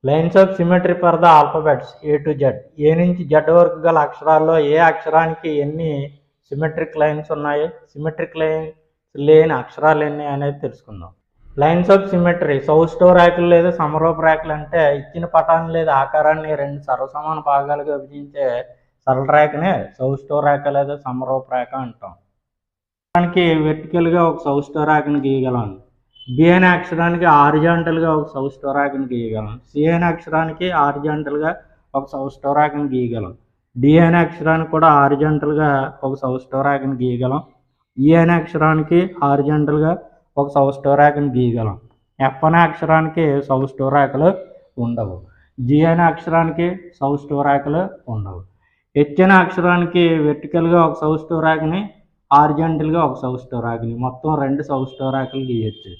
Lines of symmetry for the alphabets A to Z. A నుంచి Z వరకు గల అక్షరాల్లో ఏ అక్షరానికి ఎన్ని సిమెట్రిక్ లైన్స్ ఉన్నాయి, సిమెట్రిక్ లైన్స్ లేని అక్షరాలు ఎన్ని అనేది తెలుసుకుందాం. లైన్స్ ఆఫ్ సిమెట్రీ సౌష్టోరేఖలు లేదా సమరూప రేఖలు అంటే ఇచ్చిన పటాన్ని లేదా ఆకారాన్ని రెండు సర్వసమాన భాగాలుగా విభజించే సరళ రేఖనే సౌష్టోరేఖ లేదా సమరూప రేఖ అంటాం. దానికి వెర్టికల్గా ఒక సౌష్టోరేఖను గీయగలం. బి అనే అక్షరానికి హారిజాంటల్గా ఒక సౌష్టోరేఖను గీయగలం. సి అనే అక్షరానికి హారిజాంటల్గా ఒక సౌష్టోరేఖను గీయగలం. డి అనే అక్షరానికి కూడా హారిజాంటల్గా ఒక సౌష్టోరేఖను గీయగలం. ఈ అనే అక్షరానికి హారిజాంటల్గా ఒక సౌష్టోరేఖను గీయగలం. ఎఫ్ అనే అక్షరానికి సౌష్టోరేఖలు ఉండవు. జి అనే అక్షరానికి సౌష్టోరేఖలు ఉండవు. హెచ్ అనే అక్షరానికి వెర్టికల్గా ఒక సౌష్టోరేఖని, హారిజాంటల్గా ఒక సౌష్టోరేఖని, మొత్తం రెండు సౌష్టోరేఖలు గీయచ్చు.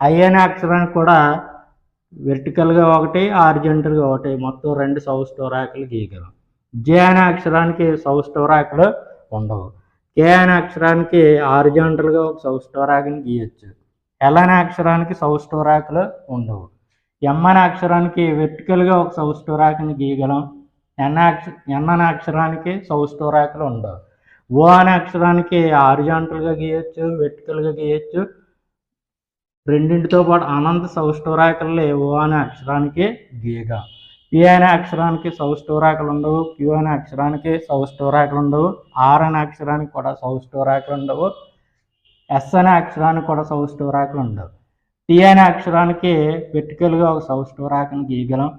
ఐ అనే అక్షరానికి కూడా వెర్టికల్గా ఒకటి, హారిజాంటల్గా ఒకటి, మొత్తం రెండు సౌష్టోరేఖలు గీయగలం. జే అనే అక్షరానికి సౌష్టోరేఖలు ఉండవు. కే అనే అక్షరానికి హారిజాంటల్గా ఒక సౌష్టోరేఖని గీయచ్చు. ఎల్ అనే అక్షరానికి సౌష్టోరేఖలు ఉండవు. ఎం అనే అక్షరానికి వెర్టికల్గా ఒక సౌష్టోరేఖని గీయగలం. ఎన్ అనే అక్షరానికి సౌష్టోరేఖలు ఉండవు. ఓ అనే అక్షరానికి హారిజాంటల్గా గీయచ్చు, వెర్టికల్గా గీయచ్చు. రెండింటితో పాటు అనంత సౌష్టోరేఖలు ఓ అనే అక్షరానికి గీయగా. పి అనే అక్షరానికి సౌష్టోరేఖలు ఉండవు. క్యూ అనే అక్షరానికి సౌష్టోరేఖలు ఉండవు. ఆర్ అనే అక్షరానికి కూడా సౌష్టోరేఖలు ఉండవు. ఎస్ అనే అక్షరానికి కూడా సౌష్టోరేఖలు ఉండవు. టి అనే అక్షరానికి వెర్టికల్గా ఒక సౌష్టోరేఖను గీయగలం.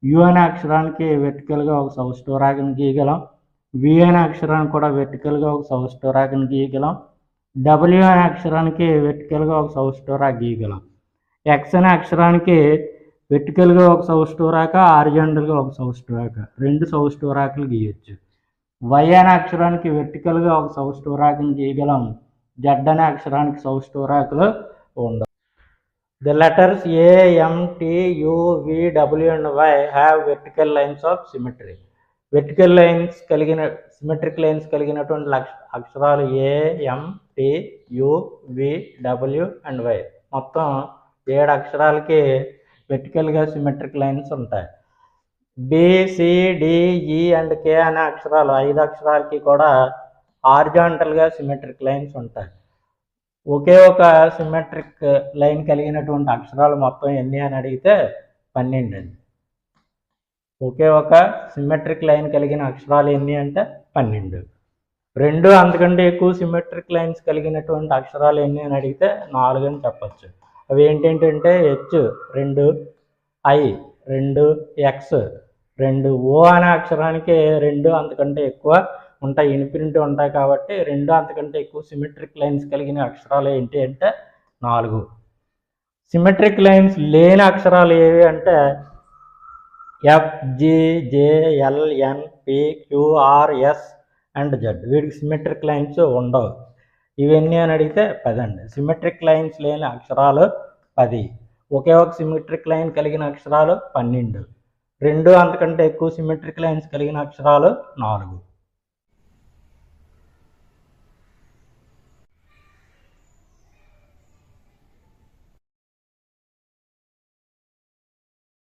యు అనే అక్షరానికి వెర్టికల్గా ఒక సౌష్టోరేఖను గీయగలం. వి అనే అక్షరానికి కూడా వెర్టికల్గా ఒక సౌష్టోరేఖను గీయగలం. డబ్ల్యూ అనే అక్షరానికి వెర్టికల్గా ఒక సౌష్టోరేఖ గీయగలం. ఎక్స్ అనే అక్షరానికి వెర్టికల్గా ఒక సౌష్టోరేఖ, హారిజాంటల్గా ఒక సౌష్టోరేఖ, రెండు సౌష్టోరేఖలు గీయచ్చు. వై అనే అక్షరానికి వెర్టికల్గా ఒక సౌష్టోరేఖను గీయగలం. జెడ్ అనే అక్షరానికి సౌష్టోరేఖలు ఉండవు. The letters A, M, T, U, V, W and Y have vertical lines of symmetry. Vertical lines కలిగిన సిమెట్రిక్ లైన్స్ కలిగినటువంటి అక్షరాలు A, M, T, U, V, W and Y. మొత్తం 7 అక్షరాలకి వెర్టికల్గా సిమెట్రిక్ లైన్స్ ఉంటాయి. B, C, D, E and K అనే అక్షరాలు 5 అక్షరాలకి కూడా హారిజాంటల్గా సిమెట్రిక్ లైన్స్ ఉంటాయి. ఒకే ఒక సిమెట్రిక్ లైన్ కలిగినటువంటి అక్షరాలు మొత్తం ఎన్ని అని అడిగితే 12 అండి. ఒకే ఒక సిమెట్రిక్ లైన్ కలిగిన అక్షరాలు ఎన్ని అంటే 12. 2 అంతకంటే ఎక్కువ సిమెట్రిక్ లైన్స్ కలిగినటువంటి అక్షరాలు ఎన్ని అని అడిగితే 4 అని చెప్పచ్చు. అవి ఏంటంటే హెచ్ 2, ఐ 2, ఎక్స్ 2. ఓ అనే అక్షరానికి 2 అంతకంటే ఎక్కువ ఉంటాయి, ఇన్ఫినిటీ ఉంటాయి కాబట్టి 2 అంతకంటే ఎక్కువ సిమెట్రిక్ లైన్స్ కలిగిన అక్షరాలు ఏంటి అంటే 4. సిమెట్రిక్ లైన్స్ లేని అక్షరాలు ఏవి అంటే F, G, J, L, N, P, Q, R, S and Z. వీటికి సిమెట్రిక్ లైన్స్ ఉండవు. ఇవన్నీ అని అడిగితే 10 అండి. సిమెట్రిక్ లైన్స్ లేని అక్షరాలు 10. ఒకే ఒక సిమెట్రిక్ లైన్ కలిగిన అక్షరాలు 12. 2 అంతకంటే ఎక్కువ సిమెట్రిక్ లైన్స్ కలిగిన అక్షరాలు 4.